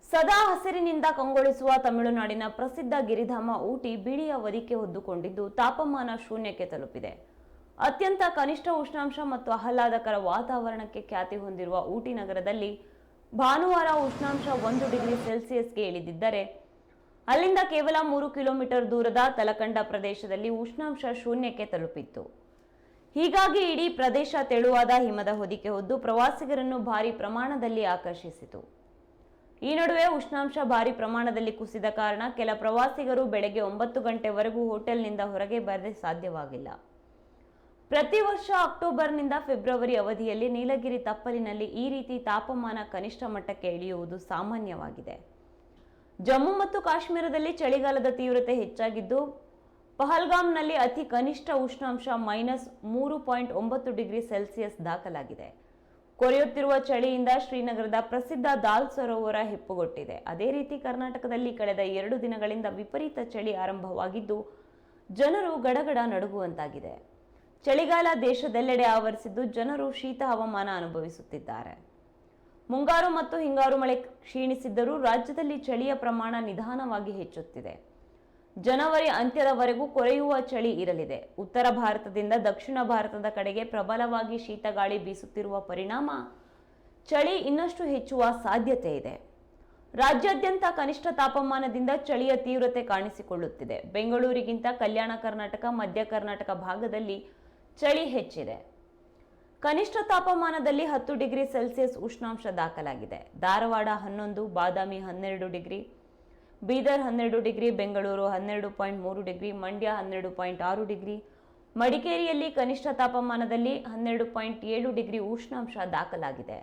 ಸದಾ ಹಸಿರಿನಿಂದ ಕಂಗೊಳಿಸುವ ತಮಿಳುನಾಡಿನ ಪ್ರಸಿದ್ಧ ಗಿರಿಧಾಮ ಊಟಿ ಬಿಳಿಯ ಹೊದಿಕೆ ಹೊದ್ದುಕೊಂಡಿದ್ದು ತಾಪಮಾನ ಶೂನ್ಯಕ್ಕೆ ತಲುಪಿದೆ. ಅತ್ಯಂತ ಕನಿಷ್ಠ ಉಷ್ಣಾಂಶ ಮತ್ತು ಆಹ್ಲಾದಕರ ವಾತಾವರಣಕ್ಕೆ ಖ್ಯಾತಿ ಹೊಂದಿರುವ ಊಟಿ ನಗರದಲ್ಲಿ ಭಾನುವಾರ ಉಷ್ಣಾಂಶ 1 ಡಿಗ್ರಿ ಸೆಲ್ಸಿಯಸ್ಗೆ ಇಳಿದಿದ್ದರೆ ಅಲ್ಲಿಂದ ಕೇವಲ 3 ಕಿಲೋಮೀಟರ್ ದೂರದ ತಲಕಂಡ ಪ್ರದೇಶದಲ್ಲಿ ಉಷ್ಣಾಂಶ ಶೂನ್ಯಕ್ಕೆ ತಲುಪಿತ್ತು. ಹೀಗಾಗಿ ಇಡೀ ಪ್ರದೇಶ ತೆಳುವಾದ ಹಿಮದ ಹೊದಿಕೆ ಹೊದ್ದು ಪ್ರವಾಸಿಗರನ್ನು ಭಾರಿ ಪ್ರಮಾಣದಲ್ಲಿ ಆಕರ್ಷಿಸಿತು. ಈ ನಡುವೆ ಉಷ್ಣಾಂಶ ಭಾರಿ ಪ್ರಮಾಣದಲ್ಲಿ ಕುಸಿದ ಕಾರಣ ಕೆಲ ಪ್ರವಾಸಿಗರು ಬೆಳಗ್ಗೆ 9 ಗಂಟೆವರೆಗೂ ಹೋಟೆಲ್ನಿಂದ ಹೊರಗೆ ಬರದೆ ಸಾಧ್ಯವಾಗಿಲ್ಲ. ಪ್ರತಿ ವರ್ಷ ಅಕ್ಟೋಬರ್ನಿಂದ ಫೆಬ್ರವರಿ ಅವಧಿಯಲ್ಲಿ ನೀಲಗಿರಿ ತಪ್ಪಲಿನಲ್ಲಿ ಈ ರೀತಿ ತಾಪಮಾನ ಕನಿಷ್ಠ ಮಟ್ಟಕ್ಕೆ ಇಳಿಯುವುದು ಸಾಮಾನ್ಯವಾಗಿದೆ. ಜಮ್ಮು ಮತ್ತು ಕಾಶ್ಮೀರದಲ್ಲಿ ಚಳಿಗಾಲದ ತೀವ್ರತೆ ಹೆಚ್ಚಾಗಿದ್ದು ಪಹಲ್ಗಾಮ್ನಲ್ಲಿ ಅತಿ ಕನಿಷ್ಠ ಉಷ್ಣಾಂಶ -3.9 ಡಿಗ್ರಿ ಸೆಲ್ಸಿಯಸ್ ದಾಖಲಾಗಿದೆ. ಕೊರೆಯುತ್ತಿರುವ ಚಳಿಯಿಂದ ಶ್ರೀನಗರದ ಪ್ರಸಿದ್ಧ ದಾಲ್ ಸರೋವರ ಹೆಪ್ಪುಗೊಟ್ಟಿದೆ. ಅದೇ ರೀತಿ ಕರ್ನಾಟಕದಲ್ಲಿ ಕಳೆದ 2 ದಿನಗಳಿಂದ ವಿಪರೀತ ಚಳಿ ಆರಂಭವಾಗಿದ್ದು ಜನರು ಗಡಗಡ ನಡುಗುವಂತಾಗಿದೆ. ಚಳಿಗಾಲ ದೇಶದೆಲ್ಲೆಡೆ ಆವರಿಸಿದ್ದು ಜನರು ಶೀತ ಹವಾಮಾನ ಅನುಭವಿಸುತ್ತಿದ್ದಾರೆ. ಮುಂಗಾರು ಮತ್ತು ಹಿಂಗಾರು ಮಳೆ ಕ್ಷೀಣಿಸಿದ್ದರೂ ರಾಜ್ಯದಲ್ಲಿ ಚಳಿಯ ಪ್ರಮಾಣ ನಿಧಾನವಾಗಿ ಹೆಚ್ಚುತ್ತಿದೆ. ಜನವರಿ ಅಂತ್ಯದವರೆಗೂ ಕೊರೆಯುವ ಚಳಿ ಇರಲಿದೆ. ಉತ್ತರ ಭಾರತದಿಂದ ದಕ್ಷಿಣ ಭಾರತದ ಕಡೆಗೆ ಪ್ರಬಲವಾಗಿ ಶೀತಗಾಳಿ ಬೀಸುತ್ತಿರುವ ಪರಿಣಾಮ ಚಳಿ ಇನ್ನಷ್ಟು ಹೆಚ್ಚುವ ಸಾಧ್ಯತೆ ಇದೆ. ರಾಜ್ಯಾದ್ಯಂತ ಕನಿಷ್ಠ ತಾಪಮಾನದಿಂದ ಚಳಿಯ ತೀವ್ರತೆ ಕಾಣಿಸಿಕೊಳ್ಳುತ್ತಿದೆ. ಬೆಂಗಳೂರಿಗಿಂತ ಕಲ್ಯಾಣ ಕರ್ನಾಟಕ, ಮಧ್ಯ ಕರ್ನಾಟಕ ಭಾಗದಲ್ಲಿ ಚಳಿ ಹೆಚ್ಚಿದೆ. ಕನಿಷ್ಠ ತಾಪಮಾನದಲ್ಲಿ 10 ಡಿಗ್ರಿ ಸೆಲ್ಸಿಯಸ್ ಉಷ್ಣಾಂಶ ದಾಖಲಾಗಿದೆ. ಧಾರವಾಡ 11, ಬಾದಾಮಿ 12 degree, Bidar 12 degree, Bengaluru 12.3 degree, Mandya 12.6 degree, ಮಡಿಕೇರಿಯಲ್ಲಿ ಕನಿಷ್ಠ ತಾಪಮಾನದಲ್ಲಿ 12.7 ಡಿಗ್ರಿ ಉಷ್ಣಾಂಶ ದಾಖಲಾಗಿದೆ.